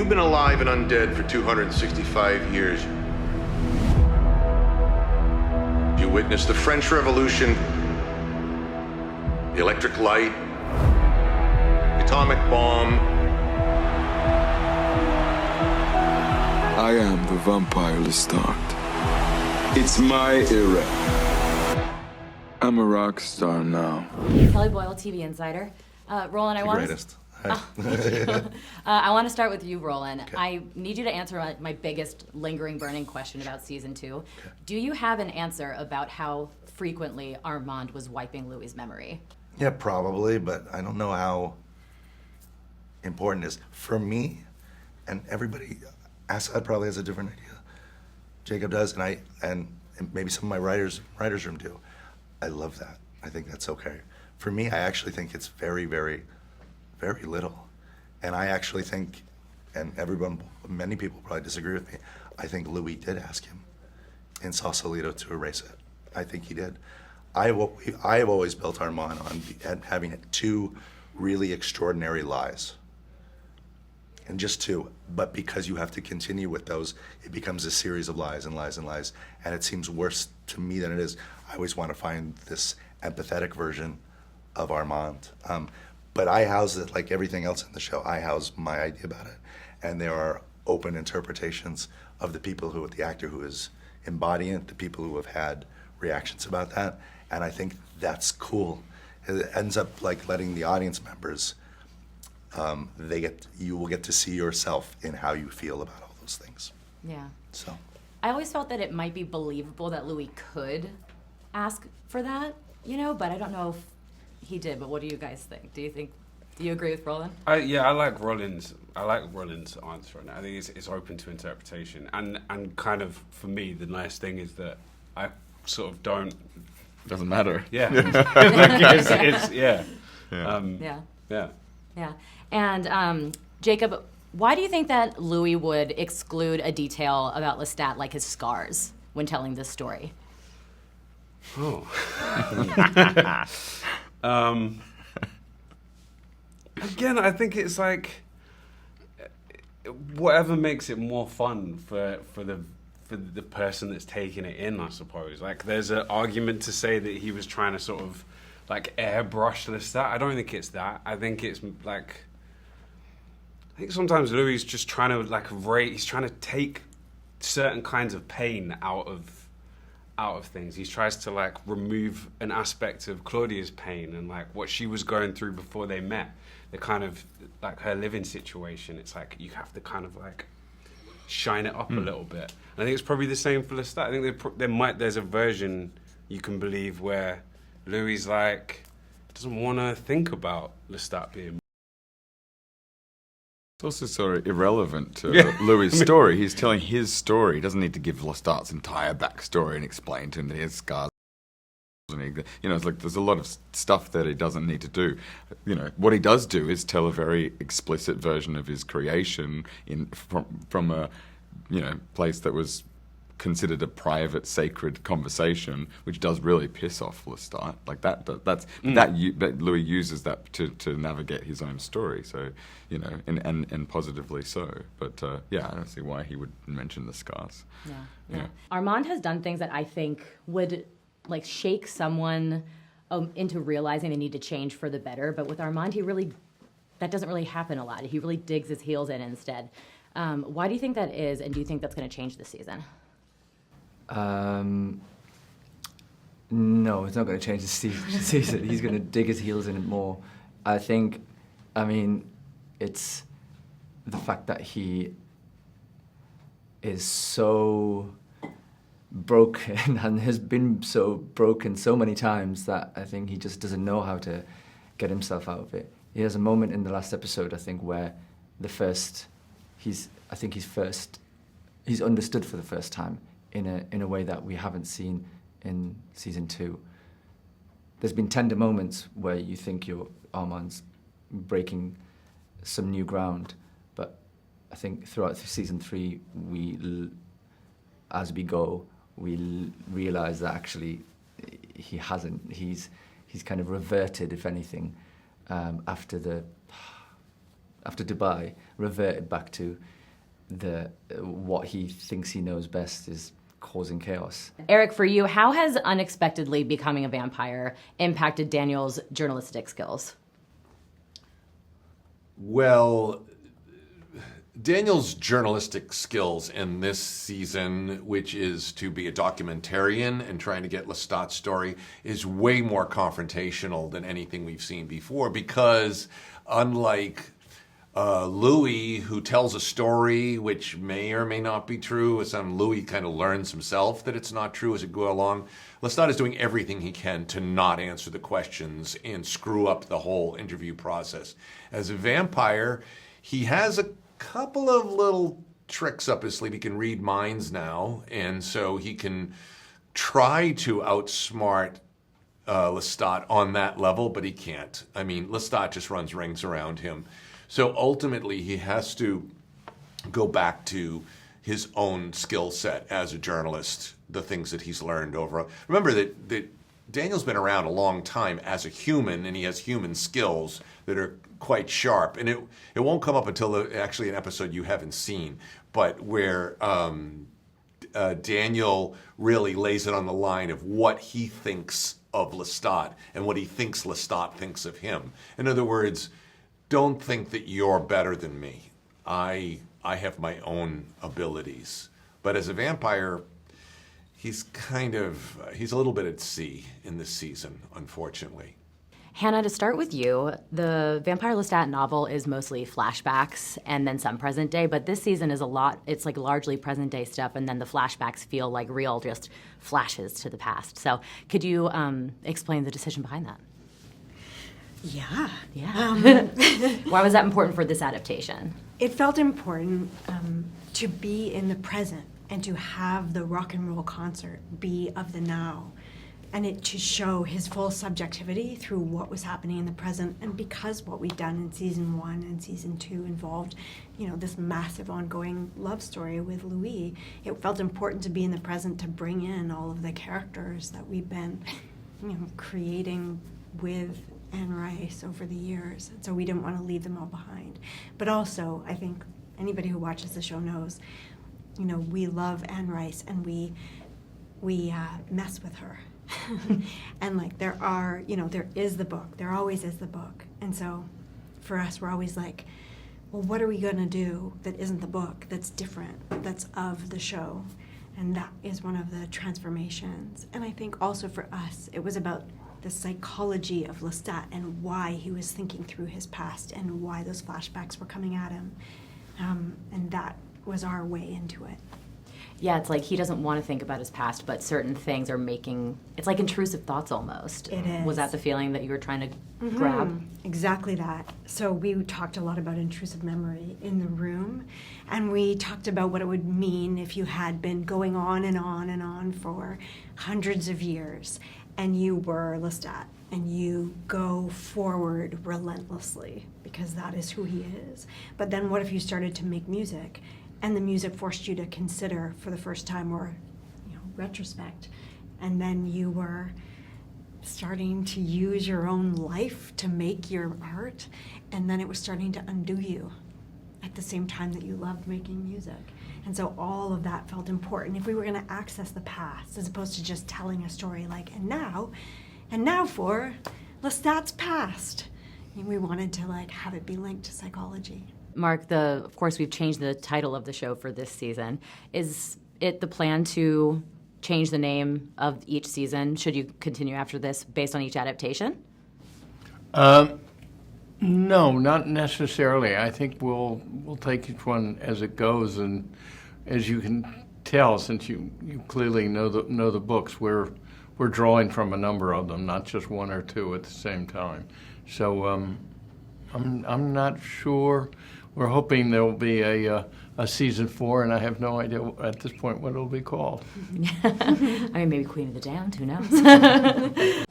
You've been alive and undead for 265 years. You witnessed the French Revolution, the electric light, the atomic bomb. I am the vampire Lestat. It's my era. I'm a rock star now. Kelly Boyle, TV Insider. Roland, I want Greatest. I want to start with you, Roland. Okay. I need you to answer my biggest lingering, burning question about season 2. Okay. Do you have an answer about how frequently Armand was wiping Louis' memory? Yeah, probably, but I don't know how important it is. For me, and everybody, Assad probably has a different idea. Jacob does, and maybe some of my writers room do. I love that. I think that's okay. For me, I actually think it's very, very, very little. And I actually think, and many people probably disagree with me, I think Louis did ask him in Sausalito to erase it. I think he did. I have always built Armand on having 2 really extraordinary lies. And just 2, but because you have to continue with those, it becomes a series of lies and lies and lies, and it seems worse to me than it is. I always want to find this empathetic version of Armand. But I house it, like everything else in the show, I house my idea about it. And there are open interpretations of the actor who is embodying it, the people who have had reactions about that, and I think that's cool. It ends up like letting the audience members, you will get to see yourself in how you feel about all those things. Yeah. So. I always felt that it might be believable that Louis could ask for that, but I don't know if he did. But what do you guys think? Do you agree with Roland? Yeah, I like Roland's answer on it. I think it's open to interpretation, and kind of for me, the nice thing is that I sort of don't. Doesn't matter. Yeah. it's yeah. Yeah. And Jacob, why do you think that Louis would exclude a detail about Lestat, like his scars, when telling this story? Oh. Again, I think it's like whatever makes it more fun for the person that's taking it in, I suppose. Like, there's an argument to say that he was trying to sort of like airbrush Lestat. I don't think it's that. I think it's like, I think sometimes Louis is just trying to he's trying to take certain kinds of pain out of things. He tries to like remove an aspect of Claudia's pain and like what she was going through before they met. The kind of like her living situation. It's like you have to kind of like shine it up a little bit. And I think it's probably the same for Lestat. I think there's a version you can believe where Louis like doesn't want to think about Lestat being. It's also sort of irrelevant to Louis' story. He's telling his story. He doesn't need to give Lestat's entire backstory and explain to him that he has scars. It's like there's a lot of stuff that he doesn't need to do. What he does do is tell a very explicit version of his creation from a place that was considered a private, sacred conversation, which does really piss off Lestat. Like that Louis uses that to navigate his own story. So and positively so. But I don't see why he would mention the scars. Yeah. Armand has done things that I think would like shake someone into realizing they need to change for the better. But with Armand, that doesn't really happen a lot. He really digs his heels in instead. Why do you think that is, and do you think that's going to change this season? No, it's not going to change the season. He's going to dig his heels in more. It's the fact that he is so broken and has been so broken so many times that I think he just doesn't know how to get himself out of it. He has a moment in the last episode, I think, where he's understood for the first time in a way that we haven't seen in season 2. There's been tender moments where you think Armand's breaking some new ground, but I think throughout season 3, as we go, we realize that actually he hasn't. He's kind of reverted, if anything, after the after Dubai, reverted back to what he thinks he knows best is causing chaos. Eric, for you, how has unexpectedly becoming a vampire impacted Daniel's journalistic skills? Well, Daniel's journalistic skills in this season, which is to be a documentarian and trying to get Lestat's story, is way more confrontational than anything we've seen before, because unlike Louis, who tells a story which may or may not be true, Louis kind of learns himself that it's not true as it goes along, Lestat is doing everything he can to not answer the questions and screw up the whole interview process. As a vampire, he has a couple of little tricks up his sleeve. He can read minds now, and so he can try to outsmart Lestat on that level, but he can't. I mean, Lestat just runs rings around him. So ultimately, he has to go back to his own skill set as a journalist, the things that he's learned over. Remember that Daniel's been around a long time as a human, and he has human skills that are quite sharp. And it won't come up until actually an episode you haven't seen, but where Daniel really lays it on the line of what he thinks of Lestat and what he thinks Lestat thinks of him. In other words, don't think that you're better than me. I have my own abilities. But as a vampire, he's a little bit at sea in this season, unfortunately. Hannah, to start with you, the Vampire Lestat novel is mostly flashbacks and then some present day, but this season is it's like largely present day stuff, and then the flashbacks feel like real, just flashes to the past. So could you explain the decision behind that? Yeah. Why was that important for this adaptation? It felt important to be in the present and to have the rock and roll concert be of the now, and it to show his full subjectivity through what was happening in the present. And because what we've done in season 1 and season 2 involved, this massive ongoing love story with Louis, it felt important to be in the present to bring in all of the characters that we've been, creating with Anne Rice over the years. And so we didn't want to leave them all behind. But also, I think anybody who watches the show knows, we love Anne Rice, and we mess with her. And there is the book. There always is the book. And so for us, we're always like, well, what are we going to do that isn't the book, that's different, that's of the show? And that is one of the transformations. And I think also for us, it was about the psychology of Lestat and why he was thinking through his past and why those flashbacks were coming at him. And that was our way into it. Yeah, it's like he doesn't want to think about his past, but certain things are it's like intrusive thoughts almost. It is. Was that the feeling that you were trying to grab? Exactly that. So we talked a lot about intrusive memory in the room, and we talked about what it would mean if you had been going on and on and on for hundreds of years, and you were Lestat, and you go forward relentlessly, because that is who he is. But then what if you started to make music, and the music forced you to consider for the first time, or retrospect, and then you were starting to use your own life to make your art, and then it was starting to undo you at the same time that you loved making music. And so all of that felt important if we were going to access the past, as opposed to just telling a story like, and now for Lestat's past. And we wanted to have it be linked to psychology. Mark, of course, we've changed the title of the show for this season. Is it the plan to change the name of each season? Should you continue after this based on each adaptation? No, not necessarily. I think we'll take each one as it goes, and as you can tell, since you clearly know the books, we're drawing from a number of them, not just one or two at the same time. So I'm not sure. We're hoping there will be a season 4, and I have no idea at this point what it'll be called. I mean, maybe Queen of the Damned, who knows?